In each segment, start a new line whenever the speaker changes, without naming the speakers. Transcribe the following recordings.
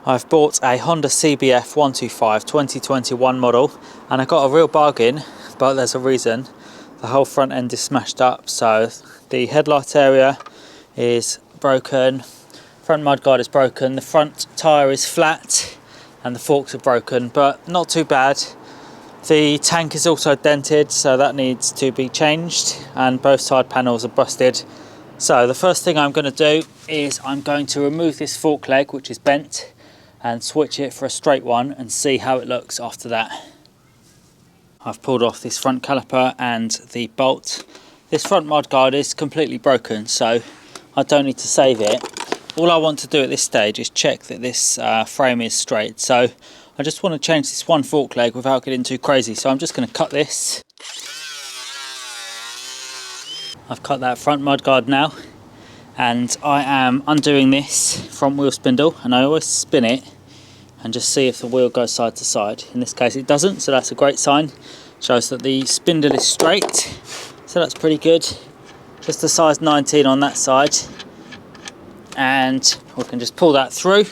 I've bought a Honda CBF125 2021 model and I got a real bargain, but there's a reason. The whole front end is smashed up, so the headlight area is broken, front mudguard is broken, the front tyre is flat and the forks are broken, but not too bad. The tank is also dented, so that needs to be changed, and both side panels are busted. So the first thing I'm going to do is I'm going to remove this fork leg, which is bent, and switch it for a straight one and see how it looks after that. I've pulled off this front caliper and the bolt. This front mudguard is completely broken, so I don't need to save it. All I want to do at this stage is check that this frame is straight. So I just want to change this one fork leg without getting too crazy. So I'm just going to cut this. I've cut that front mudguard now, and I am undoing this front wheel spindle, and I always spin it and just see if the wheel goes side to side. In this case it doesn't, so that's a great sign. Shows that the spindle is straight, so that's pretty good. Just a size 19 on that side, and we can just pull that through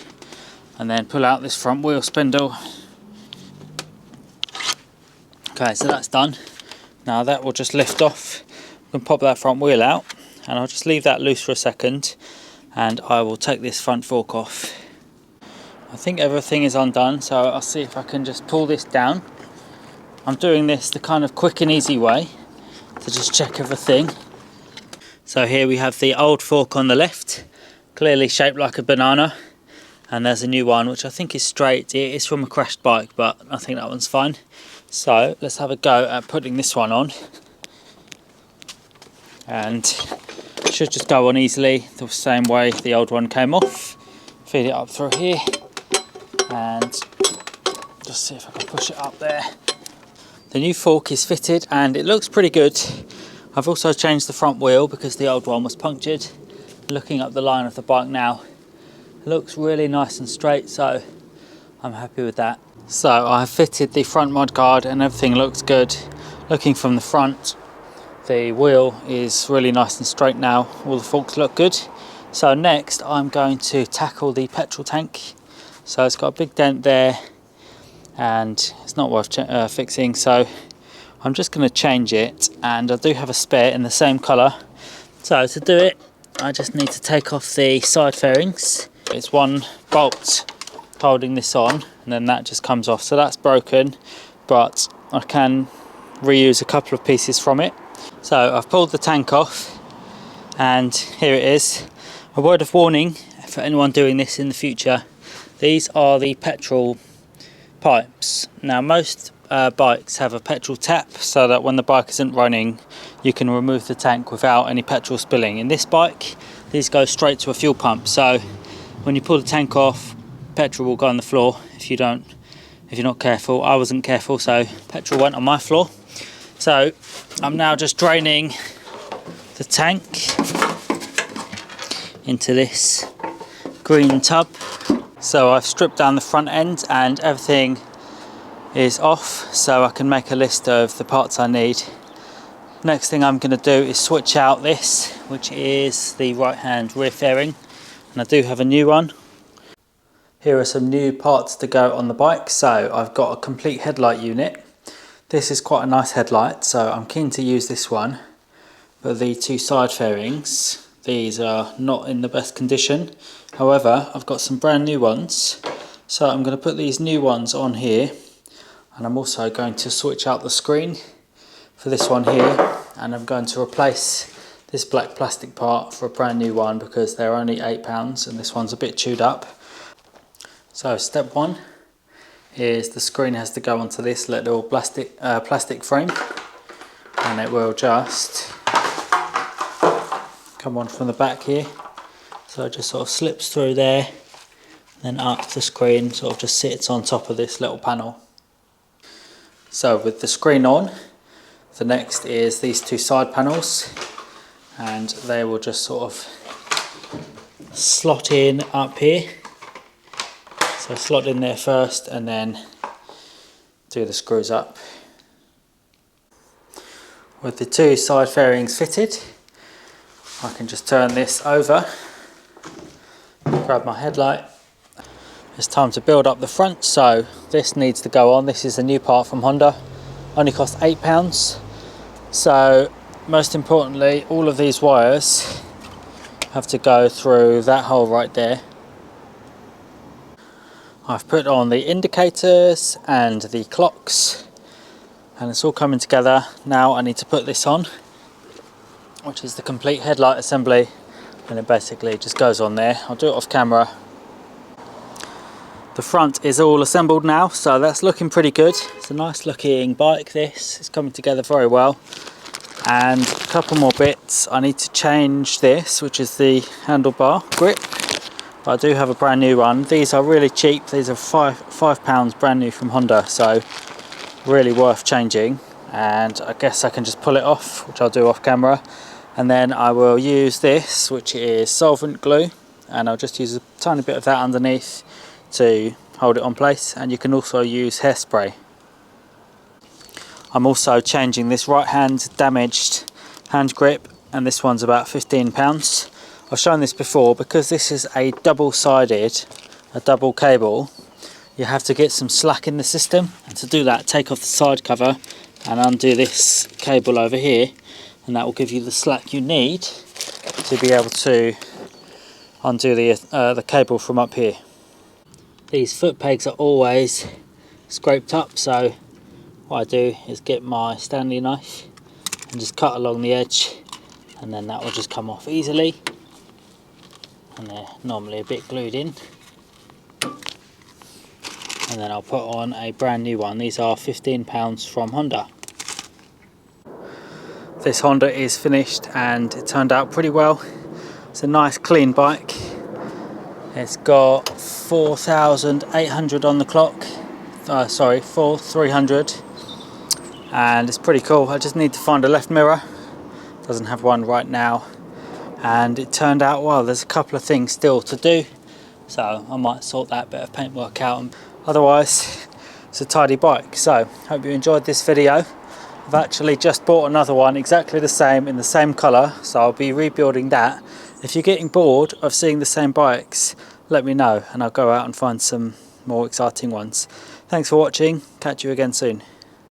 and then pull out this front wheel spindle. Okay, so that's done. Now that will just lift off. We can pop that front wheel out, and I'll just leave that loose for a second and I will take this front fork off. I think everything is undone, so I'll see if I can just pull this down. I'm doing this the kind of quick and easy way to just check everything. So here we have the old fork on the left, clearly shaped like a banana, and there's a new one which I think is straight. It is from a crashed bike, but I think that one's fine. So let's have a go at putting this one on, and it should just go on easily the same way the old one came off. Feed it up through here and just see if I can push it up there. The new fork is fitted and it looks pretty good. I've also changed the front wheel because the old one was punctured. Looking up the line of the bike now, it looks really nice and straight, so I'm happy with that. So I've fitted the front mudguard and everything looks good. Looking from the front, the wheel is really nice and straight now. All the forks look good. So next I'm going to tackle the petrol tank. So it's got a big dent there and it's not worth fixing, so I'm just going to change it, and I do have a spare in the same colour. So to do it I just need to take off the side fairings. It's one bolt holding this on and then that just comes off, so that's broken, but I can reuse a couple of pieces from it. So I've pulled the tank off and here it is. A word of warning for anyone doing this in the future: these are the petrol pipes. Now most bikes have a petrol tap so that when the bike isn't running you can remove the tank without any petrol spilling. In this bike these go straight to a fuel pump, so when you pull the tank off, petrol will go on the floor if you're not careful. I wasn't careful, so petrol went on my floor. So I'm now just draining the tank into this green tub. So I've stripped down the front end and everything is off, so I can make a list of the parts I need. Next thing I'm going to do is switch out this, which is the right hand rear fairing, and I do have a new one. Here are some new parts to go on the bike. So I've got a complete headlight unit. This is quite a nice headlight, so I'm keen to use this one, but the two side fairings, these are not in the best condition. However, I've got some brand new ones, so I'm going to put these new ones on here, and I'm also going to switch out the screen for this one here, and I'm going to replace this black plastic part for a brand new one because they're only £8 and this one's a bit chewed up. So step one is the screen has to go onto this little plastic frame, and it will just come on from the back here. So it just sort of slips through there, then up the screen, sort of just sits on top of this little panel. So with the screen on, the next is these two side panels, and they will just sort of slot in up here. So slot in there first and then do the screws up. With the two side fairings fitted, I can just turn this over, grab my headlight, it's time to build up the front. So this needs to go on. This is a new part from Honda, only cost £8. So most importantly, all of these wires have to go through that hole right there. I've put on the indicators and the clocks, and it's all coming together. Now I need to put this on, which is the complete headlight assembly, and it basically just goes on there. I'll do it off camera. The front is all assembled now, so that's looking pretty good. It's a nice looking bike this. It's coming together very well. And a couple more bits. I need to change this, which is the handlebar grip. But I do have a brand new one. These are really cheap. These are £5 brand new from Honda, so really worth changing. And I guess I can just pull it off, which I'll do off camera. And then I will use this, which is solvent glue, and I'll just use a tiny bit of that underneath to hold it on place. And you can also use hairspray. I'm also changing this right hand damaged hand grip, and this one's about £15. I've shown this before. Because this is a double cable, you have to get some slack in the system, and to do that, take off the side cover and undo this cable over here, and that will give you the slack you need to be able to undo the cable from up here. These foot pegs are always scraped up, so what I do is get my Stanley knife and just cut along the edge, and then that will just come off easily, and they're normally a bit glued in. And then I'll put on a brand new one. These are £15 from Honda. This Honda is finished and it turned out pretty well. It's a nice clean bike. It's got 4,800 on the clock. Sorry, 4,300. And it's pretty cool. I just need to find a left mirror. Doesn't have one right now. And it turned out well. There's a couple of things still to do, so I might sort that bit of paintwork out. Otherwise, it's a tidy bike. So hope you enjoyed this video. I've actually just bought another one exactly the same in the same colour, so I'll be rebuilding that. If you're getting bored of seeing the same bikes, let me know and I'll go out and find some more exciting ones. Thanks for watching. Catch you again soon.